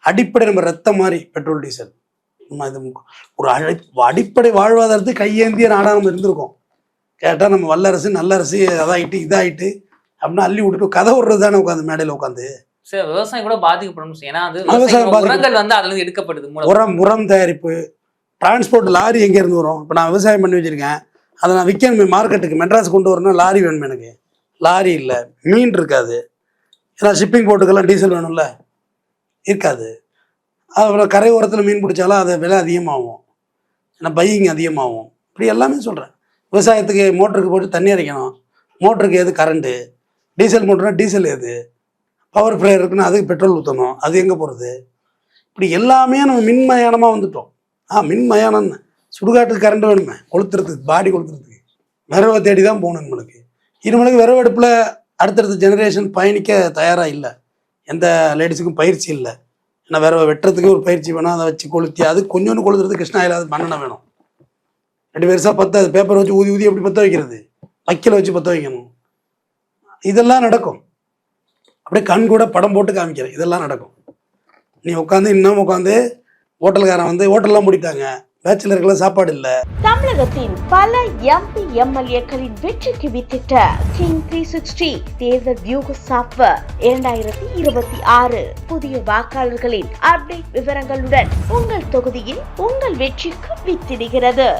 அடிப்படை நம்ம ரத்தம் மாதிரி பெட்ரோல் டீசல். நம்ம இது ஒரு அடிப்படை வாழ்வாதாரத்துக்கு கையேந்திய நாடாக நம்ம இருந்திருக்கோம். கேட்டால் நம்ம வல்லரசு நல்லரசு அதாகிட்டு இதாகிட்டு அப்படின்னா அள்ளி விட்டுட்டு கதை விடுறது தானே உட்காந்து மேடையில் உட்காந்து. சார் விவசாயம் கூட பாதிக்கப்படும். ஏன்னா அது விவசாயம் உரங்கள் வந்து அதுல இருந்து எடுக்கப்படுது. உரம் தயாரிப்பு, டிரான்ஸ்போர்ட், லாரி எங்கேருந்து வரும்? இப்போ நான் விவசாயம் பண்ணி வச்சுருக்கேன், அதை நான் விற்கணுமே மார்க்கெட்டுக்கு, மெட்ராஸ் கொண்டு வரணும், லாரி வேணும் எனக்கு. லாரி இல்லை, மீன் இருக்காது, ஏன்னா ஷிப்பிங் போட்டுக்கெல்லாம் டீசல் வேணும்ல, இருக்காது. அப்புறம் கரை ஓரத்தில் மீன் பிடிச்சாலும் அது விலை அதிகமாகும், ஏன்னா பையிங் அதிகமாகும். இப்படி எல்லாமே சொல்கிறேன். விவசாயத்துக்கு மோட்டருக்கு போட்டு தண்ணி அரைக்கணும், மோட்டருக்கு எது கரண்ட்டு, டீசல் மோட்டர்னா டீசல் எது, பவர் ஃப்ளேயர் இருக்குன்னா அதுக்கு பெட்ரோல் ஊற்றணும், அது எங்கே போகிறது? இப்படி எல்லாமே நம்ம மின்மயானமாக வந்துட்டோம். மின்மயானம் சுடுகாட்டுக்கு கரண்ட் வேணுமே, கொளுத்துறதுக்கு, பாடி கொளுத்துறதுக்கு விரவை தேடி தான் போகணும். நம்மளுக்கு விரவு அடுப்பில் அடுத்தடுத்த ஜெனரேஷன் பயணிக்க தயாராக இல்லை. எந்த லேடிஸுக்கும் பயிற்சி இல்லை. ஏன்னா விரவை வெட்டுறதுக்கு ஒரு பயிற்சி வேணும், அதை வச்சு கொளுத்தி அது கொஞ்சோண்டு கொளுத்துறது கிருஷ்ணாயில் அது மண்ணெண்ணெய் வேணும். 2 வருஷம் பற்ற அது பேப்பரை வச்சு ஊதி ஊதி எப்படி பற்ற வைக்கிறது, வைக்கல வச்சு பற்ற வைக்கணும். இதெல்லாம் நடக்கும். அப்படியே கண் கூட படம் போட்டு காமிக்கிறேன், இதெல்லாம் நடக்கும். நீ உட்காந்து இன்னும் உட்காந்து ஹோட்டல்காரன் வந்து ஹோட்டல்லாம் மூடிட்டாங்க, பேச்சுலருக்கெல்லாம் சாப்பாடு இல்லை. தமிழகத்தின் பல MP MLAக்களின் வெற்றிக்கு வித்திட்ட கிங் 360 தேர்தல் வியூக சாப்ட்வேர் 2026 புதிய வாக்காளர்களின் அப்டேட் விவரங்களுடன் உங்கள் தொகுதியில் உங்கள் வெற்றிக்கு வித்திடுகிறது.